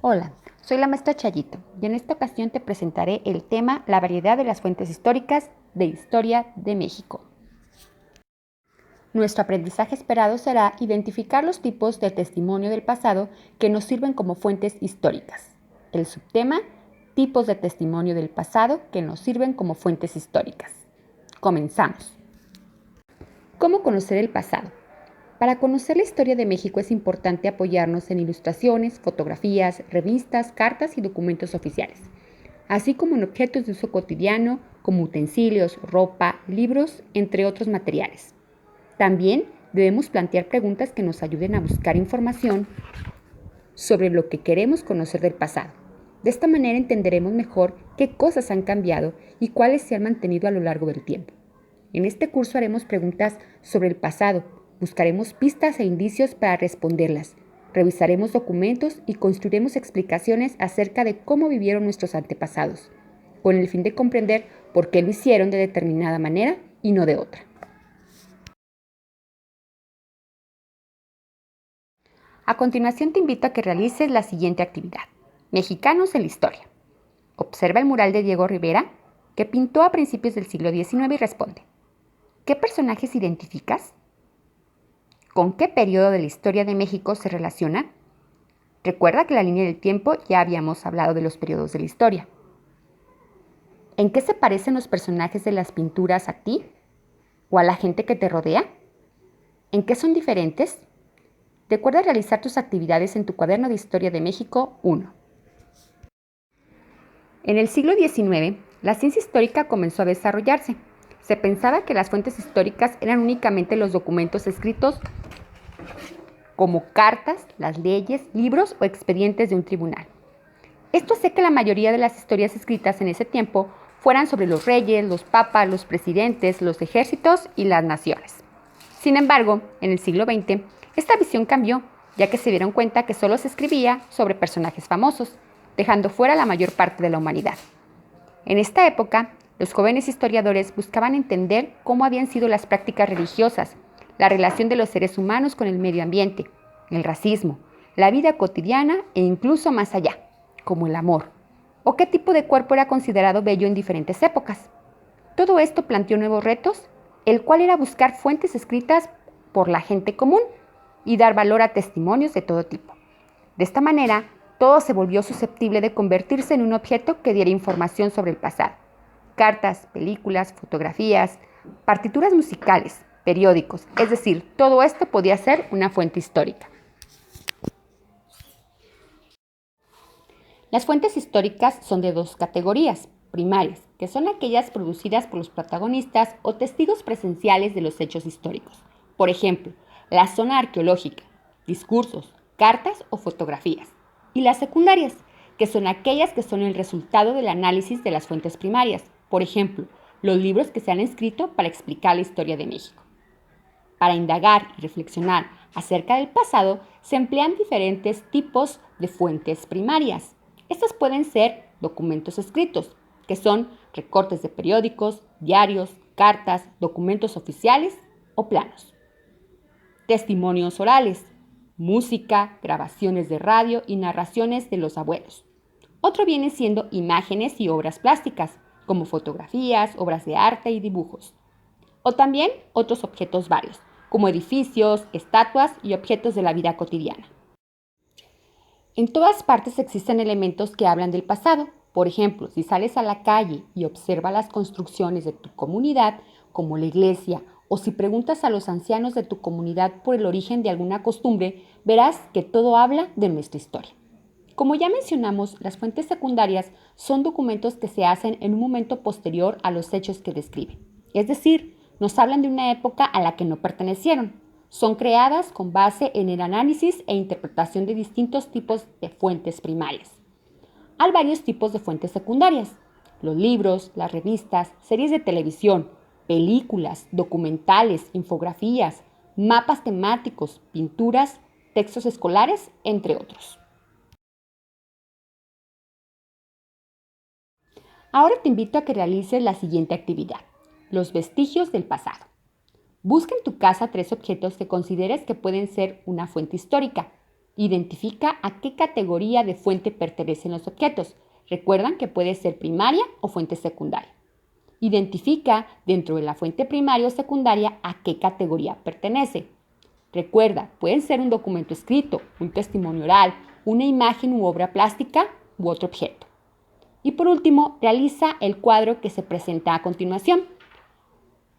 Hola, soy la maestra Chayito y en esta ocasión te presentaré el tema La variedad de las fuentes históricas de Historia de México. Nuestro aprendizaje esperado será identificar los tipos de testimonio del pasado que nos sirven como fuentes históricas. El subtema, tipos de testimonio del pasado que nos sirven como fuentes históricas. Comenzamos. ¿Cómo conocer el pasado? Para conocer la historia de México es importante apoyarnos en ilustraciones, fotografías, revistas, cartas y documentos oficiales, así como en objetos de uso cotidiano como utensilios, ropa, libros, entre otros materiales. También debemos plantear preguntas que nos ayuden a buscar información sobre lo que queremos conocer del pasado. De esta manera entenderemos mejor qué cosas han cambiado y cuáles se han mantenido a lo largo del tiempo. En este curso haremos preguntas sobre el pasado, buscaremos pistas e indicios para responderlas, revisaremos documentos y construiremos explicaciones acerca de cómo vivieron nuestros antepasados, con el fin de comprender por qué lo hicieron de determinada manera y no de otra. A continuación te invito a que realices la siguiente actividad. Mexicanos en la historia. Observa el mural de Diego Rivera, que pintó a principios del siglo XIX y responde: ¿qué personajes identificas? ¿Con qué periodo de la historia de México se relaciona? Recuerda que en la línea del tiempo ya habíamos hablado de los periodos de la historia. ¿En qué se parecen los personajes de las pinturas a ti o a la gente que te rodea? ¿En qué son diferentes? Recuerda realizar tus actividades en tu cuaderno de Historia de México 1. En el siglo XIX, la ciencia histórica comenzó a desarrollarse. Se pensaba que las fuentes históricas eran únicamente los documentos escritos como cartas, las leyes, libros o expedientes de un tribunal. Esto hace que la mayoría de las historias escritas en ese tiempo fueran sobre los reyes, los papas, los presidentes, los ejércitos y las naciones. Sin embargo, en el siglo XX, esta visión cambió, ya que se dieron cuenta que solo se escribía sobre personajes famosos, dejando fuera la mayor parte de la humanidad. En esta época, los jóvenes historiadores buscaban entender cómo habían sido las prácticas religiosas, la relación de los seres humanos con el medio ambiente, el racismo, la vida cotidiana e incluso más allá, como el amor, o qué tipo de cuerpo era considerado bello en diferentes épocas. Todo esto planteó nuevos retos, el cual era buscar fuentes escritas por la gente común y dar valor a testimonios de todo tipo. De esta manera, todo se volvió susceptible de convertirse en un objeto que diera información sobre el pasado. Cartas, películas, fotografías, partituras musicales, periódicos, es decir, todo esto podía ser una fuente histórica. Las fuentes históricas son de dos categorías: primarias, que son aquellas producidas por los protagonistas o testigos presenciales de los hechos históricos. Por ejemplo, la zona arqueológica, discursos, cartas o fotografías. Y las secundarias, que son aquellas que son el resultado del análisis de las fuentes primarias. Por ejemplo, los libros que se han escrito para explicar la historia de México. Para indagar y reflexionar acerca del pasado, se emplean diferentes tipos de fuentes primarias. Estas pueden ser documentos escritos, que son recortes de periódicos, diarios, cartas, documentos oficiales o planos. Testimonios orales, música, grabaciones de radio y narraciones de los abuelos. Otro viene siendo imágenes y obras plásticas, como fotografías, obras de arte y dibujos. O también otros objetos varios, como edificios, estatuas y objetos de la vida cotidiana. En todas partes existen elementos que hablan del pasado. Por ejemplo, si sales a la calle y observas las construcciones de tu comunidad, como la iglesia, o si preguntas a los ancianos de tu comunidad por el origen de alguna costumbre, verás que todo habla de nuestra historia. Como ya mencionamos, las fuentes secundarias son documentos que se hacen en un momento posterior a los hechos que describen. Es decir, nos hablan de una época a la que no pertenecieron. Son creadas con base en el análisis e interpretación de distintos tipos de fuentes primarias. Hay varios tipos de fuentes secundarias: los libros, las revistas, series de televisión, películas, documentales, infografías, mapas temáticos, pinturas, textos escolares, entre otros. Ahora te invito a que realices la siguiente actividad: los vestigios del pasado. Busca en tu casa 3 objetos que consideres que pueden ser una fuente histórica. Identifica a qué categoría de fuente pertenecen los objetos. Recuerdan que puede ser primaria o fuente secundaria. Identifica dentro de la fuente primaria o secundaria a qué categoría pertenece. Recuerda, pueden ser un documento escrito, un testimonio oral, una imagen u obra plástica u otro objeto. Y por último, realiza el cuadro que se presenta a continuación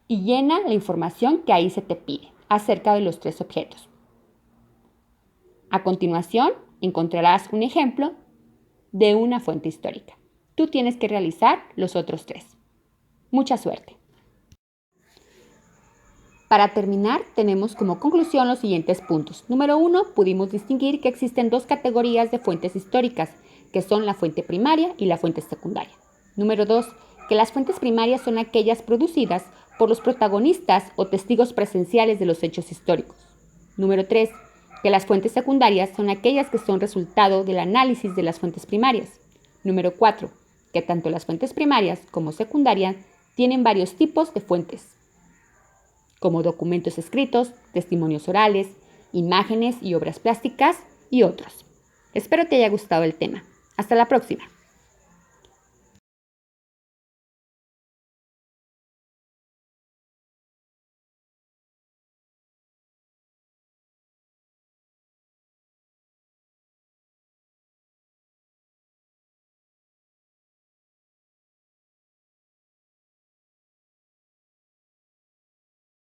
y llena la información que ahí se te pide acerca de los 3 objetos. A continuación, encontrarás un ejemplo de una fuente histórica. Tú tienes que realizar los otros 3. Mucha suerte. Para terminar, tenemos como conclusión los siguientes puntos. Número 1, pudimos distinguir que existen 2 categorías de fuentes históricas, que son la fuente primaria y la fuente secundaria. Número 2, que las fuentes primarias son aquellas producidas por los protagonistas o testigos presenciales de los hechos históricos. Número 3, que las fuentes secundarias son aquellas que son resultado del análisis de las fuentes primarias. Número 4, que tanto las fuentes primarias como secundarias tienen varios tipos de fuentes, como documentos escritos, testimonios orales, imágenes y obras plásticas y otros. Espero te haya gustado el tema. Hasta la próxima.